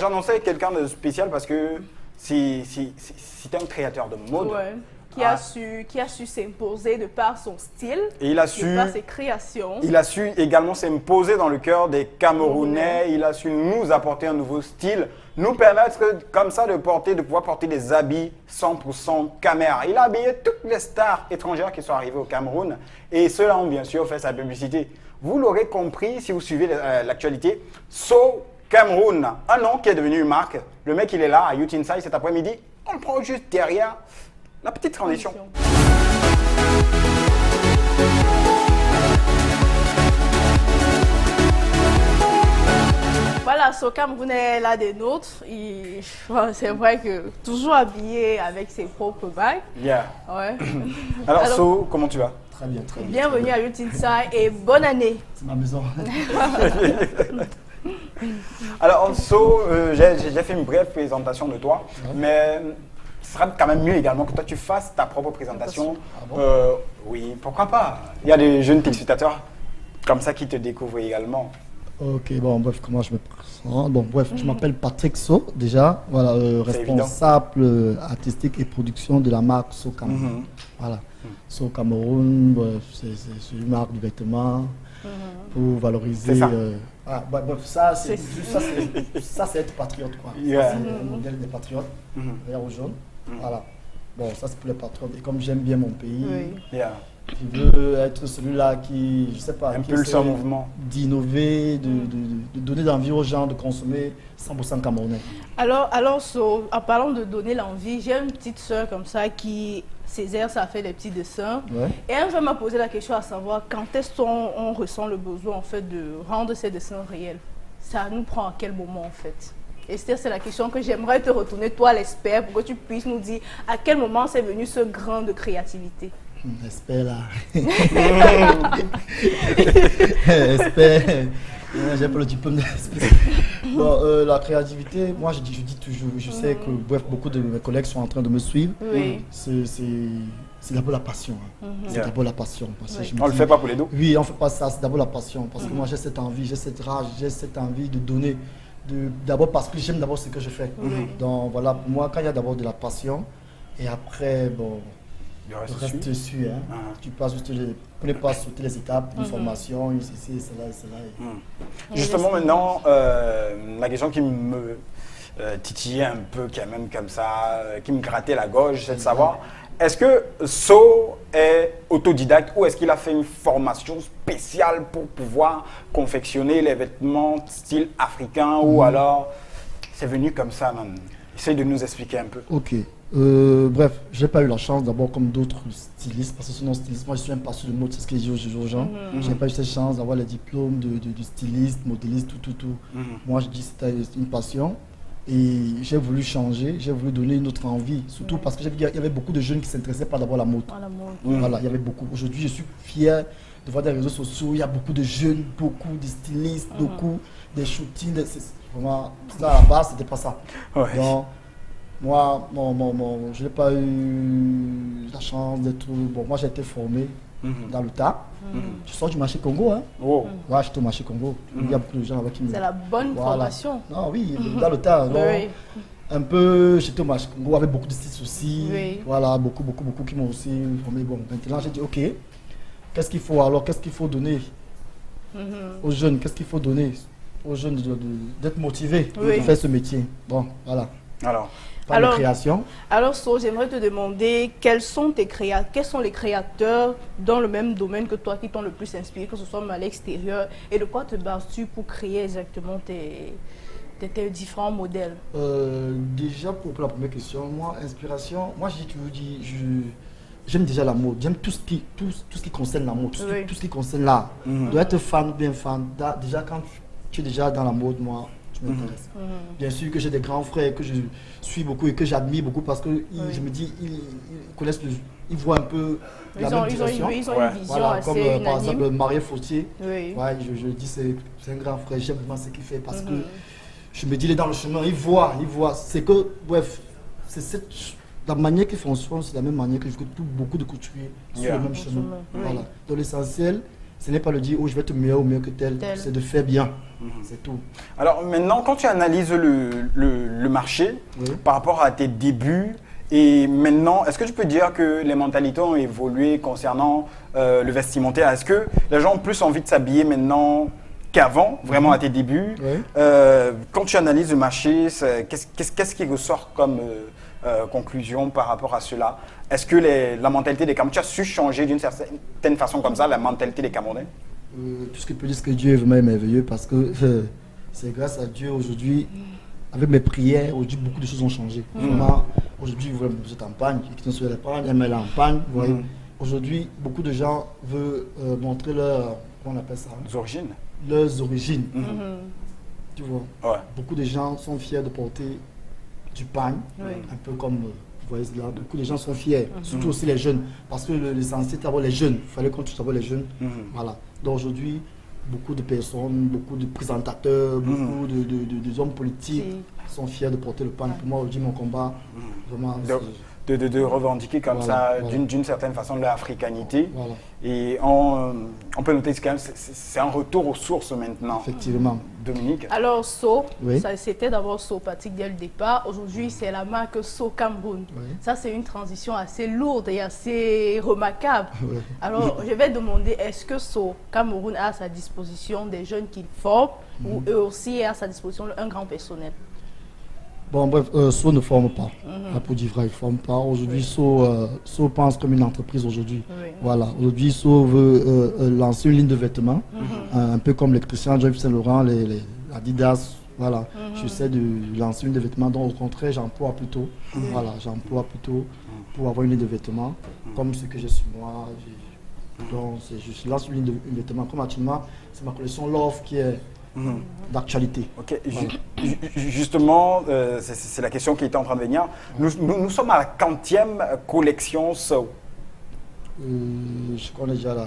j'annonçais quelqu'un de spécial parce que c'est un créateur de mode. Ouais. Qui a su s'imposer de par son style, et il a de par ses créations. Il a su également s'imposer dans le cœur des Camerounais. Il a su nous apporter un nouveau style, nous permettre comme ça de pouvoir porter des habits 100% Camer. Il a habillé toutes les stars étrangères qui sont arrivées au Cameroun et ceux-là ont bien sûr fait sa publicité. Vous l'aurez compris si vous suivez l'actualité. So Cameroun, un nom qui est devenu une marque. Le mec, il est là à Youth Inside cet après-midi. On le prend juste derrière. La petite transition. Voilà, So Cameroun est l'un des nôtres. C'est vrai que toujours habillé avec ses propres bagues. Yeah. Ouais. Alors, So, comment tu vas? Très bien, très bien. Bienvenue à Youth Inside et bonne année. C'est ma maison. Alors, So, j'ai fait une brève présentation de toi, mais ce sera quand même mieux également que toi tu fasses ta propre présentation. Ah bon? Oui, pourquoi pas? Il y a des jeunes téléspectateurs comme ça qui te découvrent également. Ok, bon, bref, comment je me présente? Bon, bref, je m'appelle Patrick So, déjà, voilà, responsable artistique et production de la marque So Cameroun. Voilà, So Cameroun, bref, c'est une marque de vêtements pour valoriser. Bref, ça, c'est être patriote, quoi. Yeah. C'est le modèle des patriotes, vert ou jaune. Voilà. Bon, ça c'est pour les patriotes. Et comme j'aime bien mon pays, Yeah. je veux être celui-là qui, je sais pas, Impulse un mouvement. D'innover, de donner l'envie aux gens de consommer 100% camerounais. Alors So, en parlant de donner l'envie, j'ai une petite soeur comme ça qui, Césaire, ça fait des petits dessins. Ouais. Et un jour, elle m'a posé la question à savoir quand est-ce qu'on ressent le besoin en fait de rendre ces dessins réels. Ça nous prend à quel moment en fait? Esther, c'est la question que j'aimerais te retourner, toi l'expert, pour que tu puisses nous dire à quel moment c'est venu ce grain de créativité. Espère là. Espère. J'ai pas le diplôme d'espère. Bon, la créativité, moi je dis toujours, je sais que bref, beaucoup de mes collègues sont en train de me suivre. Oui. C'est d'abord la passion. C'est d'abord la passion. Parce que je me On le dis, fait pas pour les dos? Oui, on fait pas ça, c'est d'abord la passion. Parce que moi j'ai cette envie, j'ai cette rage, j'ai cette envie de donner. D'abord parce que j'aime d'abord ce que je fais. Donc voilà, pour moi, quand il y a d'abord de la passion, et après, bon, Le le reste reste suit. Hein. Tu passes juste pour ne pas sauter les étapes, une formation, une ceci, cela et cela. Justement, maintenant, la question qui me titillait un peu, qui est même comme ça, qui me grattait la gorge, c'est de savoir, est-ce que So est autodidacte ou est-ce qu'il a fait une formation spéciale pour pouvoir confectionner les vêtements style africain ou alors c'est venu comme ça, man? Essaye de nous expliquer un peu. Ok. Bref, j'ai pas eu la chance d'abord comme d'autres stylistes, parce que sinon styliste, moi je suis un passionné de mode, c'est ce que je dis aux gens. J'ai pas eu cette chance d'avoir les diplômes de styliste, modéliste, tout. Moi je dis que c'était une passion et j'ai voulu changer, j'ai voulu donner une autre envie, surtout parce que j'ai vu qu'il y avait beaucoup de jeunes qui s'intéressaient pas d'abord à la mode. Voilà, il y avait beaucoup. Aujourd'hui je suis fier de voir des réseaux sociaux, il y a beaucoup de jeunes, beaucoup de stylistes, beaucoup des shootings, vraiment, ça à la base c'était pas ça. Ouais. Donc, moi, je n'ai pas eu la chance d'être... Bon, moi j'ai été formé dans le tas. Je sors du marché Congo. Hein. Oh. Ouais, j'étais au marché Congo. Il y a beaucoup de gens là qui me... C'est la bonne formation. Non, oui, dans le tas. Donc, un peu, j'étais au marché Congo avec beaucoup de styles aussi. Voilà, beaucoup qui m'ont aussi formé. Bon, maintenant j'ai dit, ok, qu'est-ce qu'il faut alors? Qu'est-ce qu'il faut donner aux jeunes? Qu'est-ce qu'il faut donner aux jeunes d'être motivés de faire ce métier? Bon, voilà. Alors, création. Alors, So, j'aimerais te demander quels sont les créateurs dans le même domaine que toi qui t'ont le plus inspiré, que ce soit à l'extérieur, et de quoi te bases-tu pour créer exactement tes différents modèles? Déjà, pour la première question, moi, inspiration, moi j'ai toujours dit, j'aime déjà la mode, j'aime tout ce qui concerne la mode, tout ce qui concerne l'art. De être fan, bien fan, déjà quand tu es déjà dans la mode, moi, tu m'intéresses. Bien sûr que j'ai des grands frères que je suis beaucoup et que j'admire beaucoup parce que je me dis, ils connaissent, ils voient un peu la même direction. Ils ont une vision voilà, assez comme unanime. par exemple Marie Fautier. Oui. Ouais, je dis c'est un grand frère, j'aime vraiment ce qu'il fait parce que je me dis, il est dans le chemin, il voit. C'est que, bref, la manière qu'il fonctionne, c'est la même manière que beaucoup de couturiers sur le même chemin. Voilà. Donc l'essentiel, Ce n'est pas le dire, oh, je vais être meilleur ou mieux que tel. C'est de faire bien. C'est tout. Alors maintenant, quand tu analyses le marché Oui. par rapport à tes débuts, et maintenant, est-ce que tu peux dire que les mentalités ont évolué concernant le vestimentaire? Est-ce que les gens ont plus envie de s'habiller maintenant qu'avant, vraiment à tes débuts? Oui. Quand tu analyses le marché, qu'est-ce qui ressort comme conclusion par rapport à cela? Est-ce que la mentalité des Camerounais, tu as su changer d'une certaine façon comme ça, la mentalité des Camerounais? Tout ce que je peux dire, c'est que Dieu est vraiment merveilleux parce que c'est grâce à Dieu aujourd'hui, avec mes prières, aujourd'hui beaucoup de choses ont changé. Vraiment, aujourd'hui, vous êtes en panne, qui sont sur l'épargne, elle est en panne. Vous voyez. Aujourd'hui, beaucoup de gens veulent montrer leur, comment on appelle ça, leurs origines. Tu vois. Ouais. Beaucoup de gens sont fiers de porter du pagne, un peu comme vous voyez là. Beaucoup de gens sont fiers, surtout aussi les jeunes, parce que l'essentiel c'est d'avoir les jeunes. Il fallait qu'on touche d'abord les jeunes. Voilà. Donc aujourd'hui, beaucoup de personnes, beaucoup de présentateurs, beaucoup de hommes politiques sont fiers de porter le pagne. Pour moi, aujourd'hui, mon combat, vraiment. De revendiquer comme d'une certaine façon l'africanité. Voilà. Et on peut noter que c'est un retour aux sources maintenant. Effectivement. Dominique. Alors, c'était d'abord So Patrick dès le départ. Aujourd'hui, c'est la marque So Cameroun. Ça, c'est une transition assez lourde et assez remarquable. Alors, je vais demander, est-ce que So Cameroun a à sa disposition des jeunes qu'il forme ou eux aussi à sa disposition un grand personnel? Bon, bref, So ne forme pas. Pour dire vrai, il ne forme pas. Aujourd'hui, So pense comme une entreprise aujourd'hui. Voilà. Aujourd'hui, So veut lancer une ligne de vêtements, un peu comme les Christian Dior, Saint Laurent, les Adidas. Voilà. J'essaie de lancer une ligne de vêtements. Donc, au contraire, j'emploie plutôt. Voilà, j'emploie plutôt pour avoir une ligne de vêtements, comme ce que j'ai sur moi. Donc, je lance une ligne de vêtements. Comme actuellement, c'est ma collection Love qui est d'actualité. Ok, justement, c'est la question qui était en train de venir. Nous sommes à la 40e collection So. Je connais déjà la...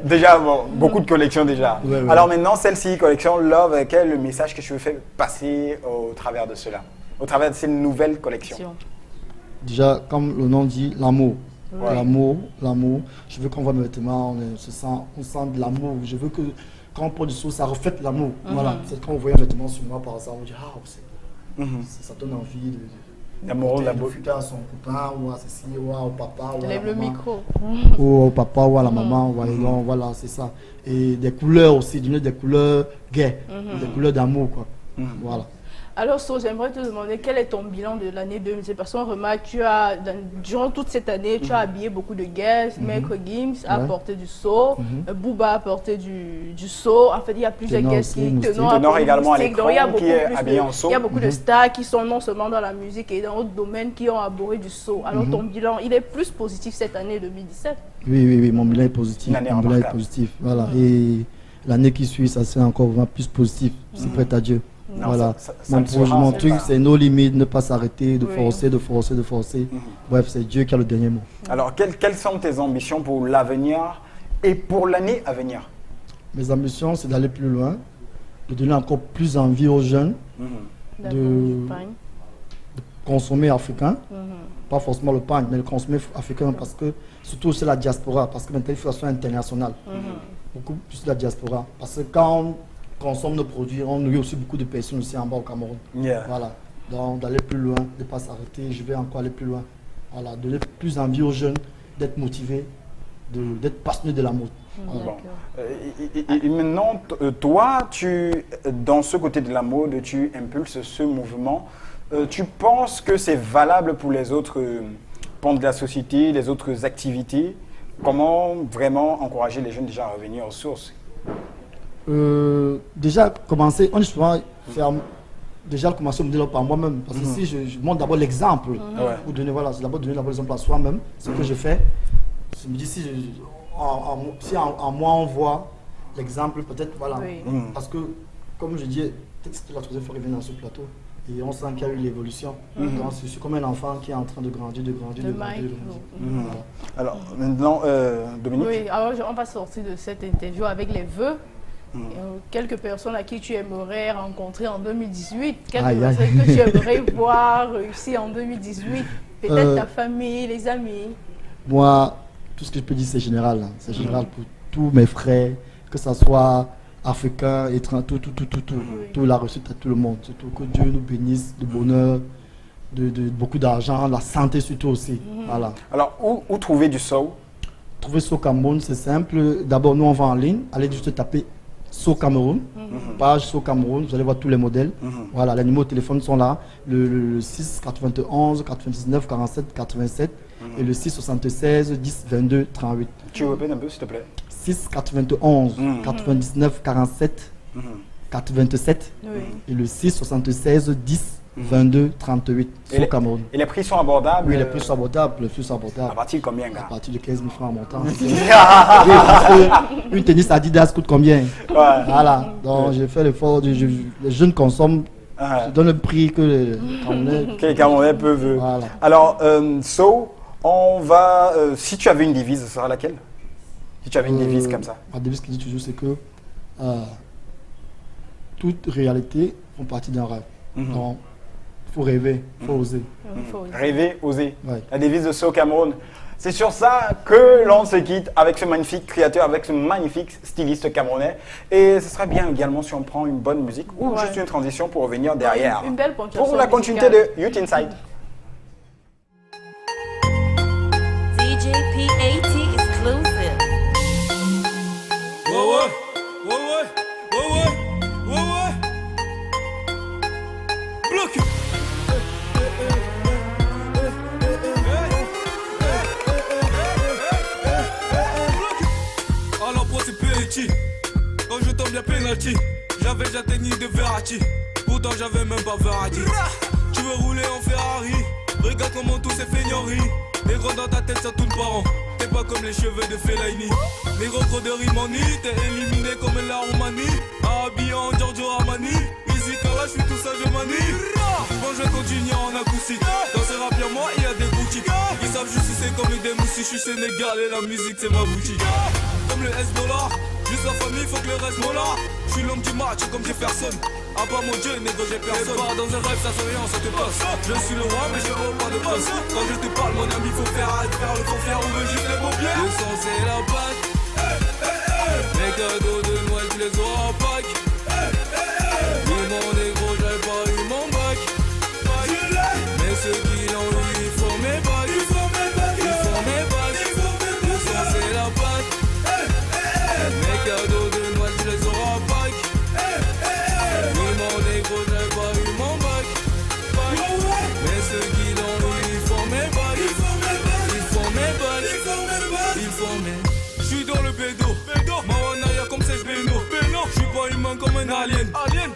Déjà, beaucoup de collections déjà. Alors maintenant, celle-ci, collection Love, quel est le message que tu veux faire passer au travers de cela, au travers de ces nouvelles collections? Déjà, comme le nom dit, l'amour. L'amour. Je veux qu'on voit mes vêtements, on sent de l'amour. Je veux que quand on porte du So, ça reflète l'amour. Voilà. C'est quand on voit un vêtement sur moi, par exemple, on dit ah, ça donne envie de profiter à son copain ou à ceci, ou au papa, ou à la maman. Ou au papa ou à la maman. Donc, voilà, c'est ça. Et des couleurs aussi, des couleurs gaies, des couleurs d'amour, quoi. Voilà. Alors, So, j'aimerais te demander quel est ton bilan de l'année 2017 parce qu'on remarque durant toute cette année, tu as habillé beaucoup de guests, Maître Gims a porté du So, Booba a porté du So. En fait, il y a plusieurs guests qui Ténor également à l'écran qui est habillé en So. Il y a beaucoup de stars qui sont non seulement dans la musique et dans d'autres domaines qui ont abordé du So. Alors, ton bilan, il est plus positif cette année 2017? Oui, mon bilan est positif. Voilà. Et l'année qui suit, ça sera encore vraiment plus positif. C'est prêt à Dieu. Non, voilà, mon truc c'est nos limites, ne pas s'arrêter, de forcer. Bref, c'est Dieu qui a le dernier mot. Alors, quelles sont tes ambitions pour l'avenir et pour l'année à venir? Mes ambitions, c'est d'aller plus loin, de donner encore plus envie aux jeunes de consommer africain. Pas forcément le pain, mais le consommer africain, parce que surtout c'est la diaspora, parce que maintenant il faut que ça soit international. Beaucoup plus de la diaspora. Parce que quand on consomme nos produits, on nourrit aussi beaucoup de personnes aussi en bas au Cameroun. Voilà. Donc d'aller plus loin, de ne pas s'arrêter, je vais encore aller plus loin. Voilà, donner plus envie aux jeunes d'être motivés, d'être passionnés de la mode. Bon. Et maintenant, toi, dans ce côté de la mode, tu impulses ce mouvement. Tu penses que c'est valable pour les autres pans de la société, les autres activités? Comment vraiment encourager les jeunes déjà à revenir aux sources? Déjà, commencer, on dit souvent faire déjà commencer à me dire par moi-même. Parce que si je montre d'abord l'exemple, pour donner, voilà, c'est d'abord donner l'exemple à soi-même, ce que je fais. Je me dis, si en moi on voit l'exemple, peut-être, voilà. Parce que, comme je dis, peut-être que la troisième fois qu'il vient dans ce plateau, et on sent qu'il y a eu l'évolution. Donc, je suis comme un enfant qui est en train de grandir. Voilà. Alors, maintenant, Dominique? Oui, alors on va sortir de cette interview avec les vœux. quelques personnes à qui tu aimerais rencontrer en 2018, quelques Aïe, aïe. personnes que tu aimerais voir réussir en 2018, peut-être ta famille, les amis. Moi, tout ce que je peux dire, c'est général. Hein. C'est général pour tous mes frères, que ce soit africains, étrangers, tout la réussite à tout le monde. Surtout que Dieu nous bénisse de bonheur, de beaucoup d'argent, la santé surtout aussi. Voilà. Alors, où trouver du soul? Trouver So Cameroun, c'est simple. D'abord, nous, on va en ligne. Allez juste taper So Cameroun, page So Cameroun. Vous allez voir tous les modèles. Voilà, les numéros de téléphone sont là. Le 6 91 99 47 87 et le 6 76 10 22 38. Tu répètes un peu, s'il te plaît? 6 91 99 47 87 et le 6 76 10 22 38. So Cameroun. Et les prix sont abordables? Oui, les prix sont abordables. Les prix sont abordables. À partir de combien, À gars? partir de 15 000 francs en montant. Oui, parce que une tennis Adidas coûte combien? Voilà. Donc, j'ai fait l'effort. Les jeunes consomment. Je donne le prix que les Camerounais. Que les Camerounais peuvent. Voilà. Alors, So, on va. Si tu avais une devise, ce sera laquelle? Si tu avais une devise comme ça. Ma devise qui dit toujours, c'est que toute réalité fait partie d'un rêve. Donc, il faut rêver, il faut oser. Rêver, oser. Ouais. La devise de So Cameroun. C'est sur ça que l'on se quitte avec ce magnifique créateur, avec ce magnifique styliste camerounais. Et ce serait bien également si on prend une bonne musique ou juste une transition pour revenir derrière. Une belle ponctuation pour la continuité de Youth Inside. DJ PAT exclusive. Bloqué. Alors pour c'est petit. Quand je tombe bien penalty, j'avais déjà technique de Verratti. Pourtant j'avais même pas Verratti. Tu veux rouler en Ferrari? Regarde comment tous ces feignants. Les gros dans ta tête ça tourne pas rond. T'es pas comme les cheveux de Fellaini. Les gros de Rimani, t'es éliminé comme la Roumanie. Habillé en Giorgio Armani. Easy car là j'suis tout ça je manie. Bon je vais continuer en acoustique. Dans ce rap y'a moi il y a des boutiques. Ils savent juste c'est comme des moussis. J'suis sénégalais, la musique c'est ma boutique. Comme le S-dollar, juste la famille faut que le reste mola. J'suis l'homme du match comme Jefferson. À part mon dieu, négo j'ai personne. Pas dans un rêve, ça se rien, ça te passe. Je suis le roi, mais je veux pas de passe. Quand je te parle, mon ami, faut faire le faux faire, on veut juste les beaux pieds. Le sang, c'est la batte. Les cadeaux de Noël, tu les auras en Pâques. Oui, mon négro, j'avais pas eu mon bac. Mais ceux qui l'ont eu, ils font mes bacs. Ils font mes bacs. Le sang, c'est la batte. Les cadeaux de Noël, tu les auras en Pâques. Oui, mon négro, j'avais pas eu mon bac. Mais ceux qui l'ont eu, ils font mes bacs. Ils font mes bacs. Ils font mes. J'suis dans le bédo. Mawanaya comme 16 Beno. J'suis pas humain comme un alien.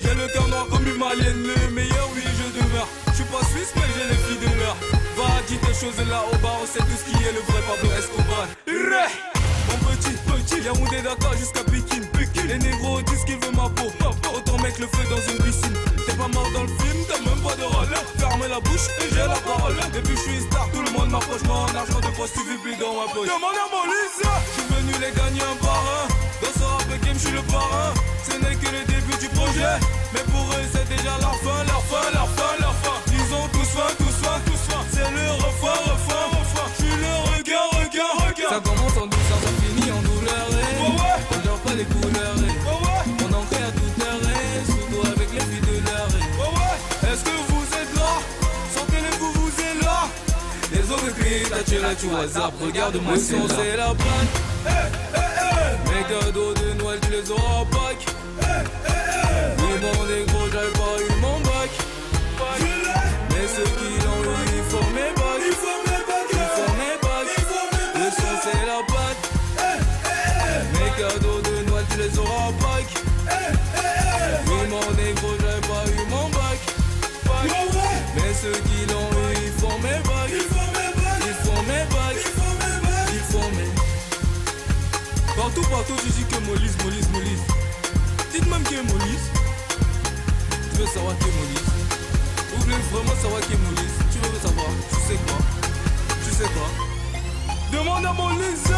J'ai le cœur noir comme une malienne. Le meilleur, oui, je demeure. J'suis pas suisse, mais j'ai les filles de l'heure. Va dire tes choses là au bar, on sait tout ce qui est le vrai Pablo Escobar. Mon petit, Yaoundé Dakar jusqu'à Pékin. Les négros disent qu'ils veulent ma peau. Autant mettre le feu dans une piscine. T'es pas mort dans le film, t'as même pas de rôle. Ferme la bouche et j'ai la parole. Depuis je suis star, tout le monde m'approche. Moi en argent de poste, tu vis plus dans ma poche. Demande à mon Lisa. J'suis venu les gagner un par un. Dans ce rap game, j'suis le parrain. Ce n'est que le début du projet. Mais pour eux, c'est déjà leur fin. Ils ont tous faim. C'est le refrain. J'suis le regard. Ça commence en douceur, ça finit en douleur. On dort pas les couleurs. On en crée à toute heure. Surtout avec les filles de l'heure. Est-ce que vous êtes là? Sentez-les vous êtes là. Les autres crient, t'as tiré, tu WhatsApp. Regarde-moi, si on c'est la blague. Mes cadeaux de Noël, tu les auras en Pâques. Oui, mon négro, j'avais pas eu mon bac. Mais ceux qui l'ont eu, ils font mes bacs. Le son, c'est la batte. Mes cadeaux de Noël, tu les auras en Pâques. Oui, mon négro, j'avais pas eu mon bac. Mais ceux qui l'ont eu, ils font mes bacs. Ils font mes. Partout, tu dis que Molise. Dites même qui est Molise. Tu veux savoir qui est Molise? Vous voulez vraiment savoir qui est Molise? Tu veux savoir? Tu sais quoi? Demande à Molise.